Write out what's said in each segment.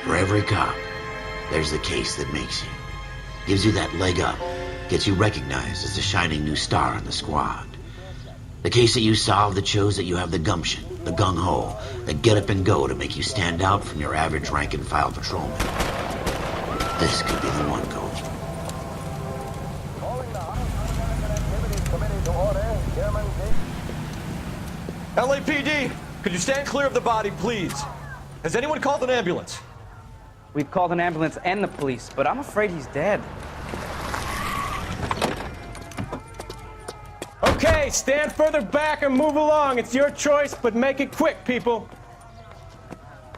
For every cop, there's the case that makes you. Gives you that leg up. Gets you recognized as the shining new star in the squad. The case that you solve that shows that you have the gumption, the gung-ho, the get up and go to make you stand out from your average rank-and-file patrolman. This could be the one, Coach. LAPD, could you stand clear of the body, please? Has anyone called an ambulance? We've called an ambulance and the police, but I'm afraid he's dead. Okay, stand further back and move along. It's your choice, but make it quick, people.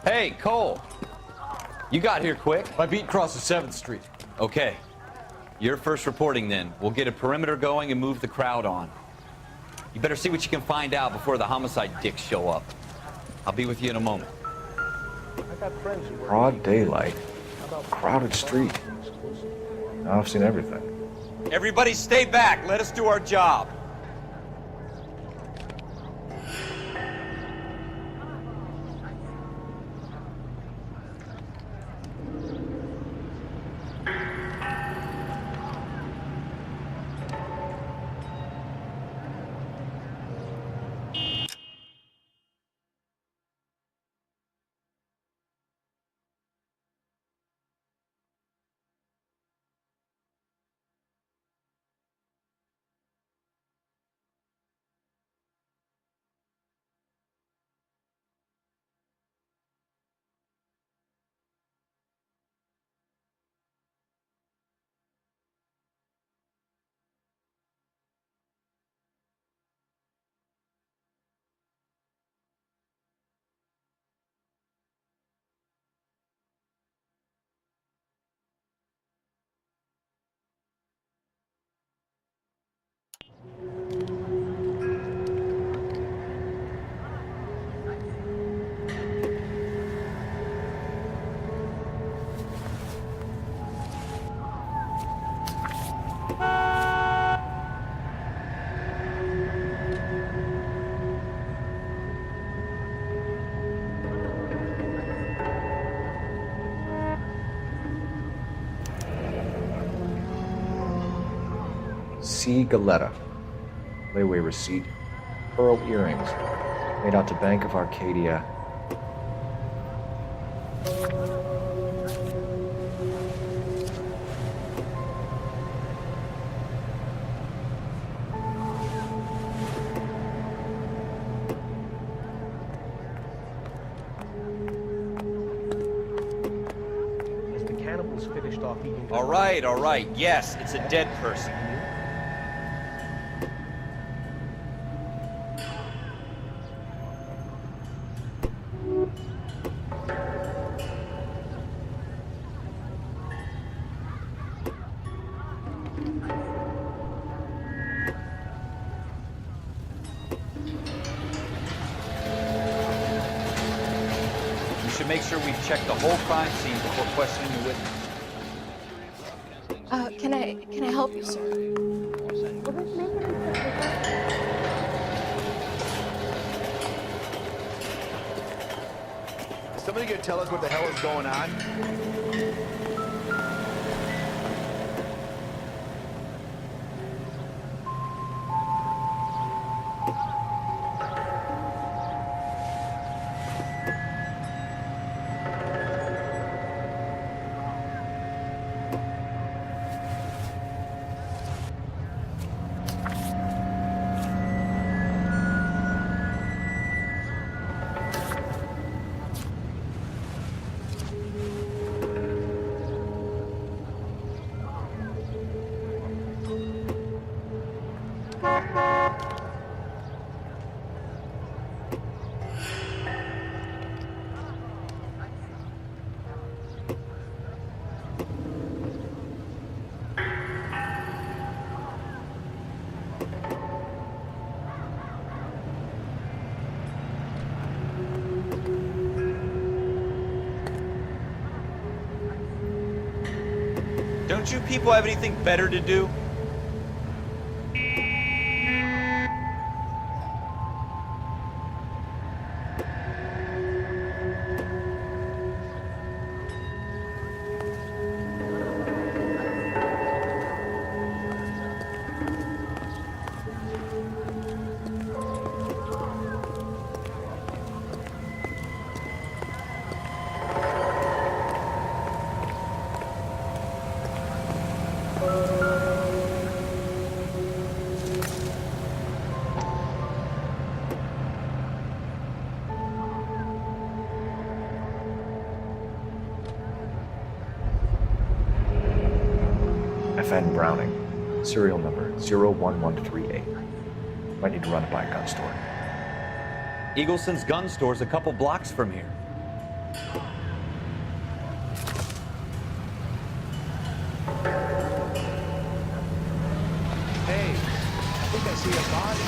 Hey, Cole. You got here quick. My beat crosses 7th Street. Okay. You're first reporting then. We'll get a perimeter going and move the crowd on. You better see what you can find out before the homicide dicks show up. I'll be with you in a moment. Broad daylight. Crowded street. Now I've seen everything. Everybody stay back. Let us do our job. C. Galetta. Layaway receipt. Pearl earrings. Made out to Bank of Arcadia. As the cannibals finished off eating... All right. Yes, it's a dead person. Make sure we check the whole crime scene before questioning the witness. Can I help you, sir? Is somebody gonna tell us what the hell is going on? Don't you people have anything better to do? FN Browning, serial number 01138. Might need to run it by a gun store. Eagleson's gun store's a couple blocks from here. Hey, I think I see a body.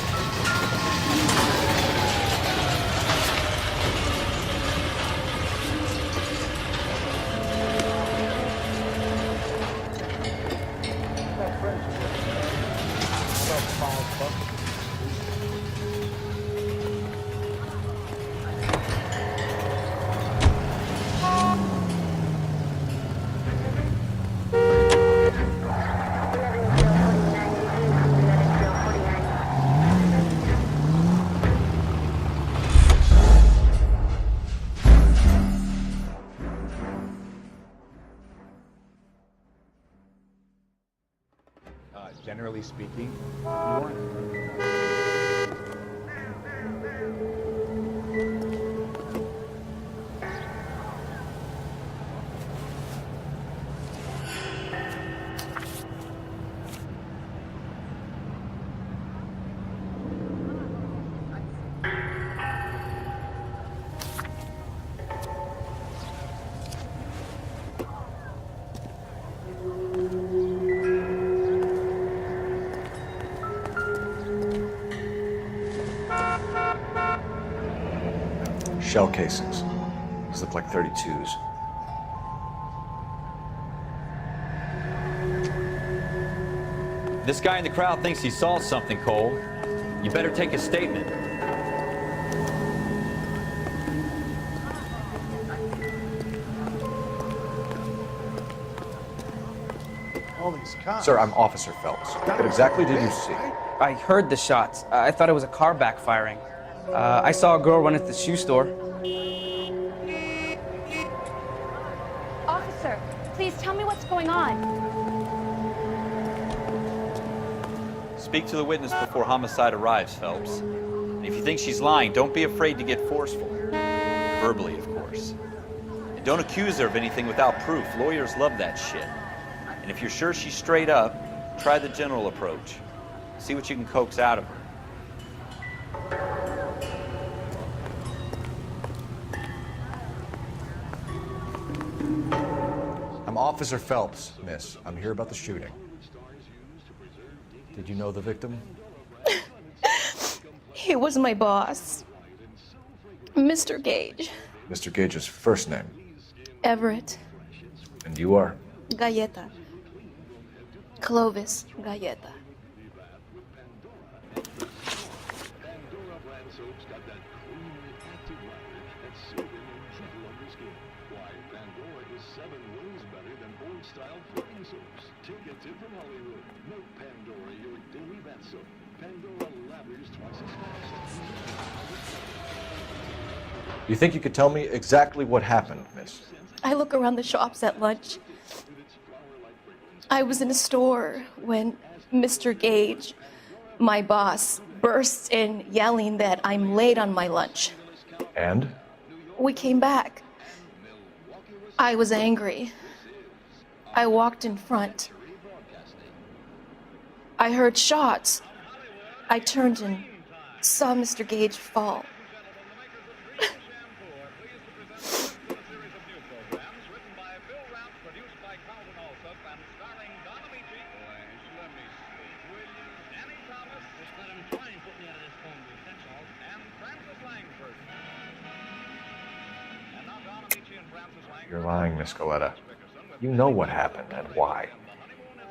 Generally speaking, you want Shell casings. These look like 32s. This guy in the crowd thinks he saw something, Cole. You better take a statement. all these cops? Sir, I'm Officer Phelps. What exactly did you see? I heard the shots. I thought it was a car backfiring. I saw a girl run into the shoe store. Officer, please tell me what's going on. Speak to the witness before homicide arrives, Phelps. And if you think she's lying, don't be afraid to get forceful. Verbally, of course. And don't accuse her of anything without proof. Lawyers love that shit. And if you're sure she's straight up, try the general approach. See what you can coax out of her. I'm Officer Phelps, miss. I'm here about the shooting. Did you know the victim? He was my boss, Mr. Gage. Mr. Gage's first name. Everett. And you are? Galleta. Clovis Galleta. You think you could tell me exactly what happened, miss? I look around the shops at lunch. I was in a store when Mr. Gage, my boss, bursts in yelling that I'm late on my lunch. And? We came back. I was angry. I walked in front. I heard shots. I turned and saw Mr. Gage fall. You're lying, Miss Galleta. You know what happened and why.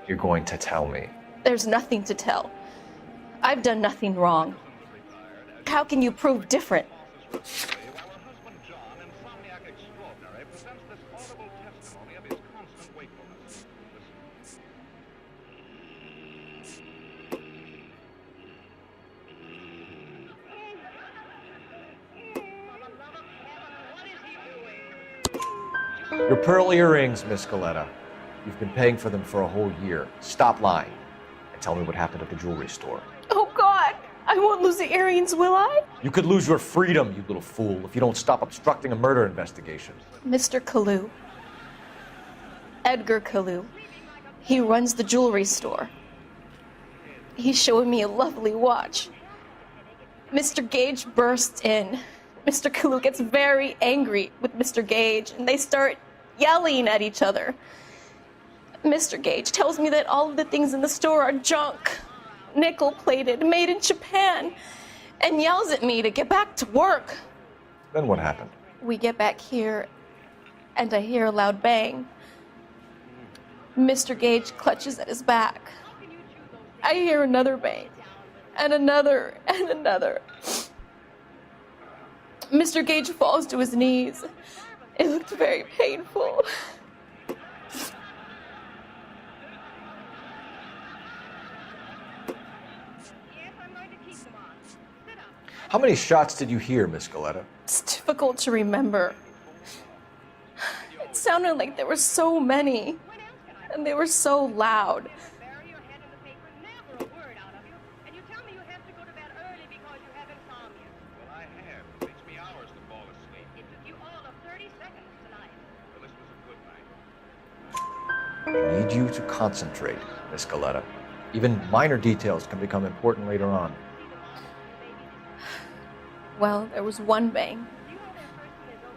You're going to tell me. There's nothing to tell. I've done nothing wrong. How can you prove different? Your pearl earrings, Miss Galleta. You've been paying for them for a whole year. Stop lying and tell me what happened at the jewelry store. Oh, God! I won't lose the earrings, will I? You could lose your freedom, you little fool, if you don't stop obstructing a murder investigation. Mr. Kalu. Edgar Kalu. He runs the jewelry store. He's showing me a lovely watch. Mr. Gage bursts in. Mr. Kalu gets very angry with Mr. Gage, and they start yelling at each other. Mr. Gage tells me that all of the things in the store are junk, nickel-plated, made in Japan, and yells at me to get back to work. Then what happened? We get back here, and I hear a loud bang. Mr. Gage clutches at his back. I hear another bang, and another, and another. Mr. Gage falls to his knees. It looked very painful. How many shots did you hear, Miss Galetta? It's difficult to remember. It sounded like there were so many, and they were so loud. I need you to concentrate, Miss Galetta. Even minor details can become important later on. Well, there was one bang,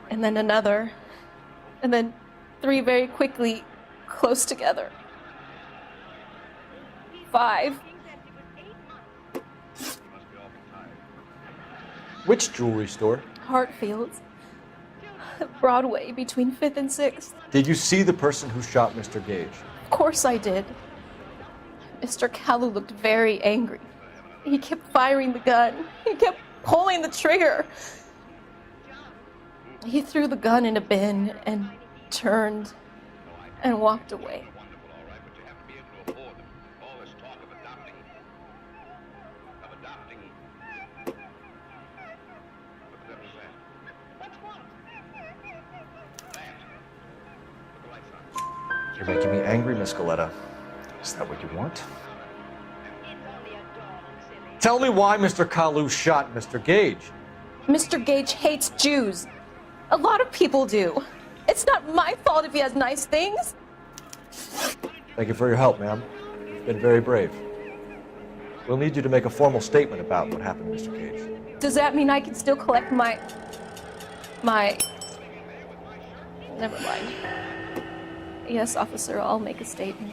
and then another, and then three very quickly, close together. 5. Which jewelry store? Hartfield's. Broadway, between 5th and 6th. Did you see the person who shot Mr. Gage? Of course I did. Mr. Kalu looked very angry. He kept firing the gun. He kept pulling the trigger. He threw the gun in a bin and turned and walked away. You're making me angry, Miss Galetta. Is that what you want? Tell me why Mr. Kalu shot Mr. Gage. Mr. Gage hates Jews. A lot of people do. It's not my fault if he has nice things. Thank you for your help, ma'am. You've been very brave. We'll need you to make a formal statement about what happened to Mr. Gage. Does that mean I can still collect my... Never mind. Yes, officer, I'll make a statement.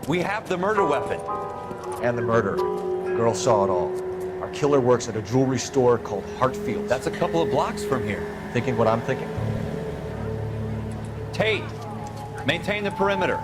We have the murder weapon. And the murder. The girl saw it all. Our killer works at a jewelry store called Hartfield. That's a couple of blocks from here. Thinking what I'm thinking? Tate, maintain the perimeter.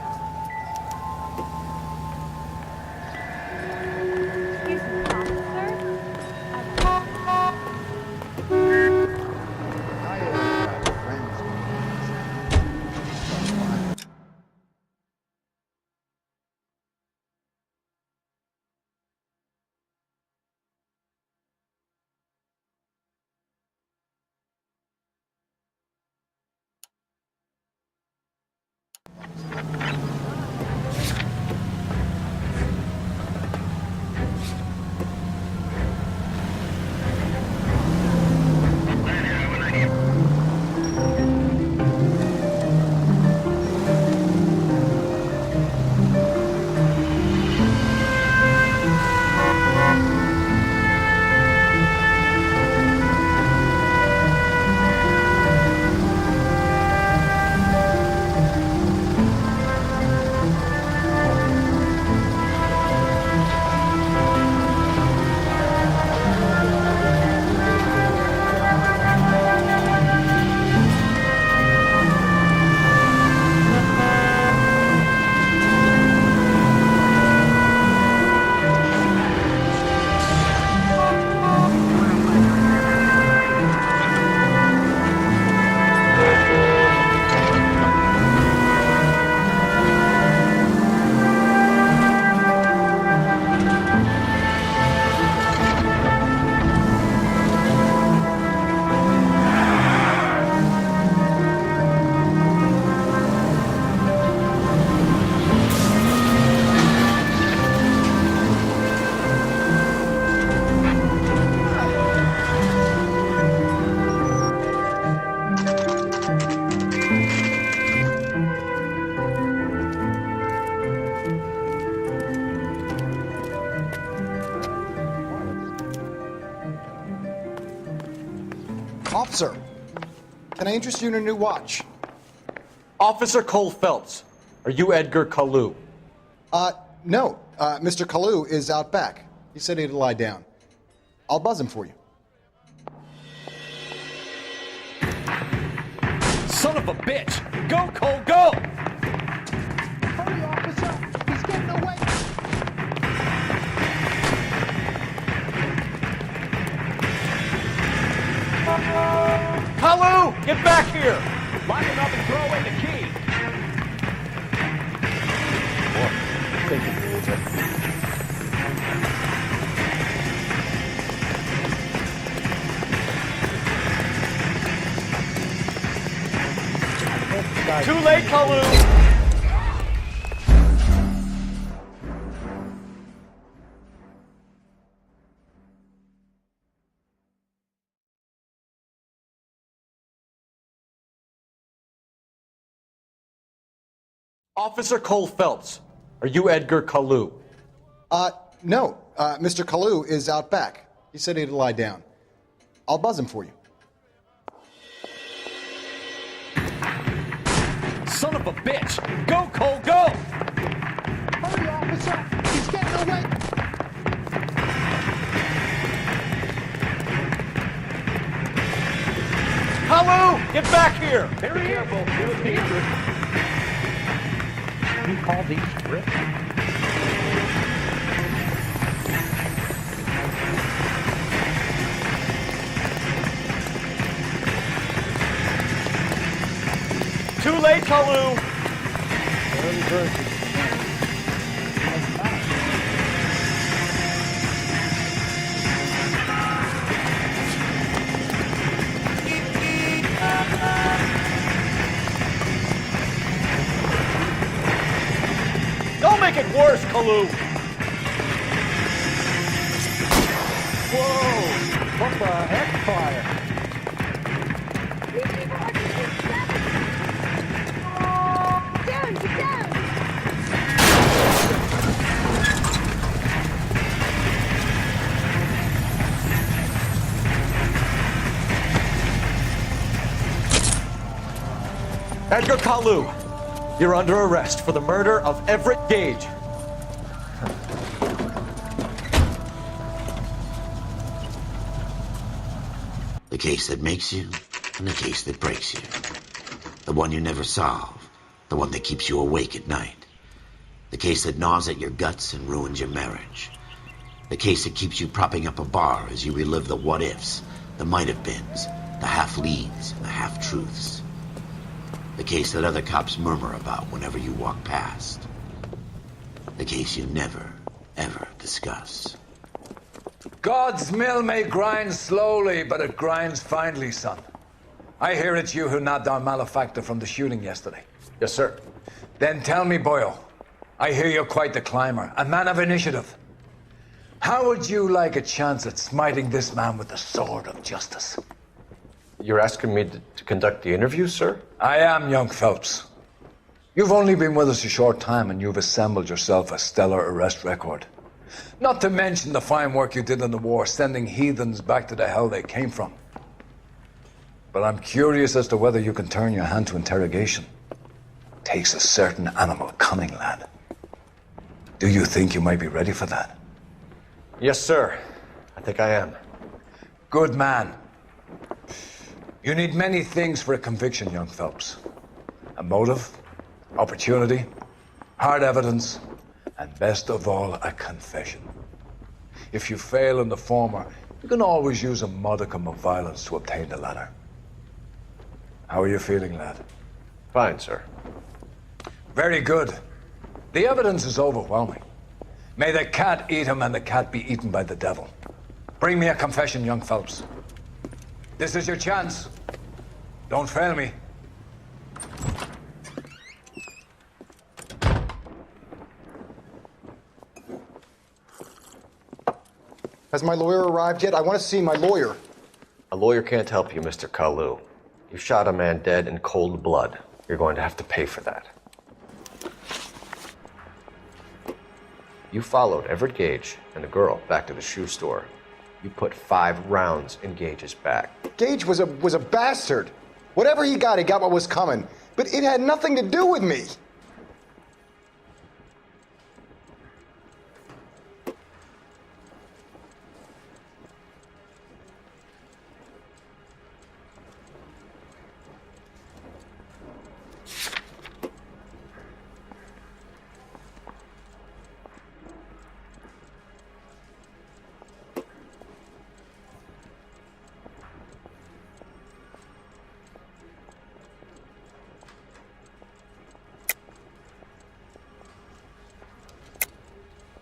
Officer, can I interest you in a new watch? Officer Cole Phelps, are you Edgar Kalu? No. Mr. Kalu is out back. He said he'd lie down. I'll buzz him for you. Son of a bitch! Go, Cole, go! Hurry, officer! He's getting away! Kalu, get back here! Lock him up and throw away the key. Too late, Kalu! Officer Cole Phelps, are you Edgar Kalu? No. Mr. Kalu is out back. He said he'd lie down. I'll buzz him for you. Son of a bitch! Go, Cole, go! Hurry, officer! He's getting away! Kalu, get back here! Very careful. It was dangerous. You call these scripts? Too late, Kalu! Don't make it worse, Kalu! Whoa! What the heck, fire? Edgar Kalu, you're under arrest for the murder of Everett Gage. The case that makes you, and the case that breaks you. The one you never solve, the one that keeps you awake at night. The case that gnaws at your guts and ruins your marriage. The case that keeps you propping up a bar as you relive the what-ifs, the might-have-beens, the half-leads, and the half-truths. The case that other cops murmur about whenever you walk past. The case you never, ever discuss. God's mill may grind slowly, but it grinds finely, son. I hear it's you who nabbed our malefactor from the shooting yesterday. Yes, sir. Then tell me, Boyle, I hear you're quite the climber, a man of initiative. How would you like a chance at smiting this man with the sword of justice? You're asking me to conduct the interview, sir? I am, young Phelps. You've only been with us a short time and you've assembled yourself a stellar arrest record. Not to mention the fine work you did in the war, sending heathens back to the hell they came from. But I'm curious as to whether you can turn your hand to interrogation. Takes a certain animal cunning, lad. Do you think you might be ready for that? Yes, sir. I think I am. Good man. You need many things for a conviction, young Phelps. A motive, opportunity, hard evidence, and best of all, a confession. If you fail in the former, you can always use a modicum of violence to obtain the latter. How are you feeling, lad? Fine, sir. Very good. The evidence is overwhelming. May the cat eat him and the cat be eaten by the devil. Bring me a confession, young Phelps. This is your chance. Don't fail me. Has my lawyer arrived yet? I want to see my lawyer. A lawyer can't help you, Mr. Kalu. You shot a man dead in cold blood. You're going to have to pay for that. You followed Everett Gage and the girl back to the shoe store. You put 5 rounds in Gage's back. Gage was a bastard. Whatever he got what was coming. But it had nothing to do with me.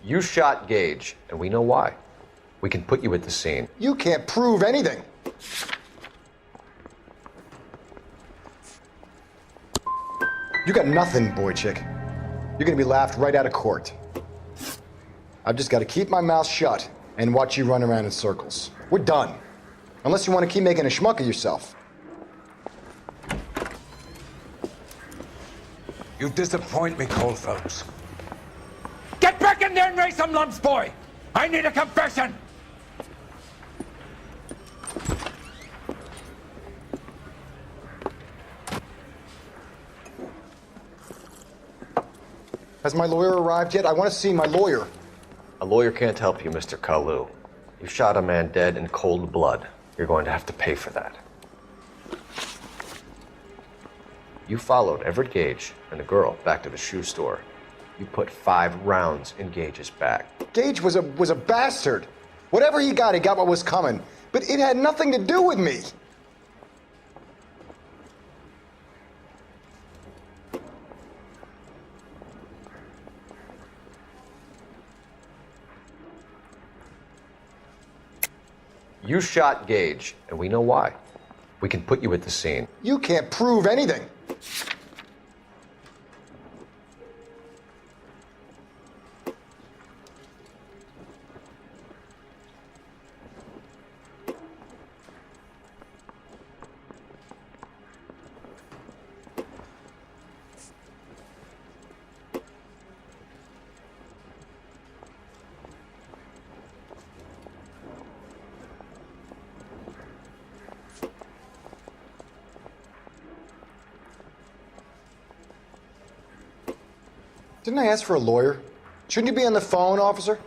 You shot Gage, and we know why. We can put you at the scene. You can't prove anything. You got nothing, boy chick. You're gonna be laughed right out of court. I've just got to keep my mouth shut and watch you run around in circles. We're done. Unless you want to keep making a schmuck of yourself. You disappoint me, Cole Phelps. Get back in there and raise some lumps, boy! I need a confession! Has my lawyer arrived yet? I want to see my lawyer. A lawyer can't help you, Mr. Kalu. You shot a man dead in cold blood. You're going to have to pay for that. You followed Everett Gage and the girl back to the shoe store. You put 5 rounds in Gage's back. Gage was a bastard. Whatever he got what was coming. But it had nothing to do with me. You shot Gage, and we know why. We can put you at the scene. You can't prove anything. Didn't I ask for a lawyer? Shouldn't you be on the phone, officer?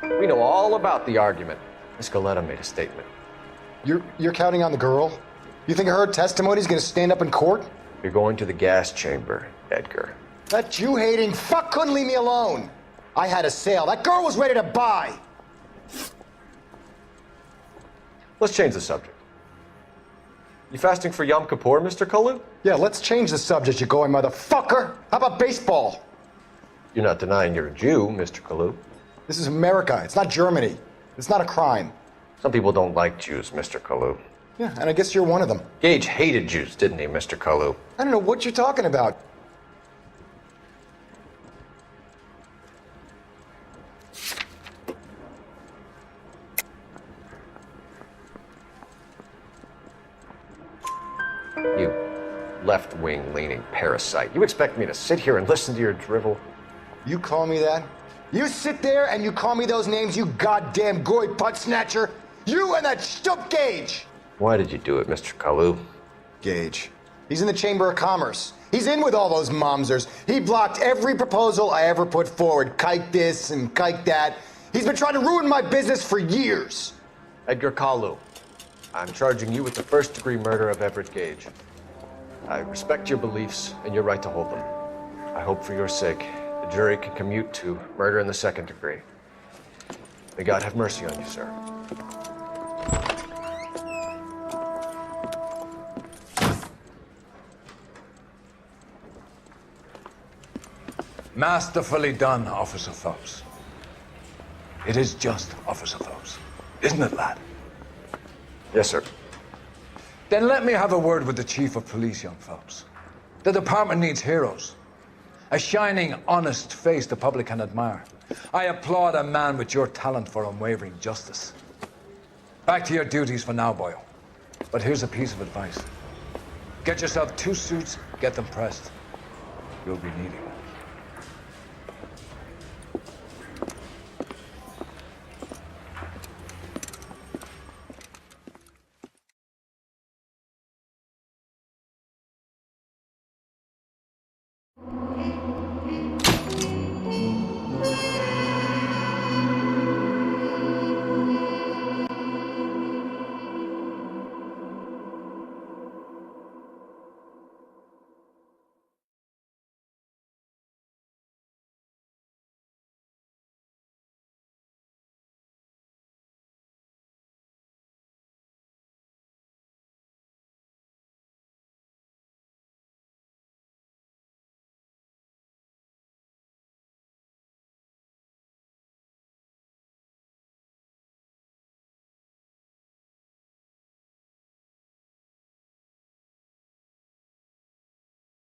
We know all about the argument. Miss Galetta made a statement. You're counting on the girl? You think her testimony is going to stand up in court? You're going to the gas chamber, Edgar. That Jew-hating fuck couldn't leave me alone. I had a sale. That girl was ready to buy. Let's change the subject. You fasting for Yom Kippur, Mr. Kalu? Yeah, let's change the subject, you going motherfucker. How about baseball? You're not denying you're a Jew, Mr. Kalu. This is America. It's not Germany. It's not a crime. Some people don't like Jews, Mr. Kalu. Yeah, and I guess you're one of them. Gage hated Jews, didn't he, Mr. Kalu? I don't know what you're talking about. You left-wing leaning parasite. You expect me to sit here and listen to your drivel? You call me that? You sit there and you call me those names, you goddamn goy butt snatcher? You and that stup Gage! Why did you do it, Mr. Kalu? Gage. He's in the Chamber of Commerce. He's in with all those momsers. He blocked every proposal I ever put forward. Kike this and kike that. He's been trying to ruin my business for years. Edgar Kalu, I'm charging you with the first-degree murder of Everett Gage. I respect your beliefs and your right to hold them. I hope for your sake the jury can commute to murder in the second degree. May God have mercy on you, sir. Masterfully done, Officer Phelps. It is just, Officer Phelps. Isn't it, lad? Yes, sir. Then let me have a word with the Chief of Police, young Phelps. The department needs heroes. A shining, honest face the public can admire. I applaud a man with your talent for unwavering justice. Back to your duties for now, Boyle. But here's a piece of advice. Get yourself 2 suits, get them pressed. You'll be needing them.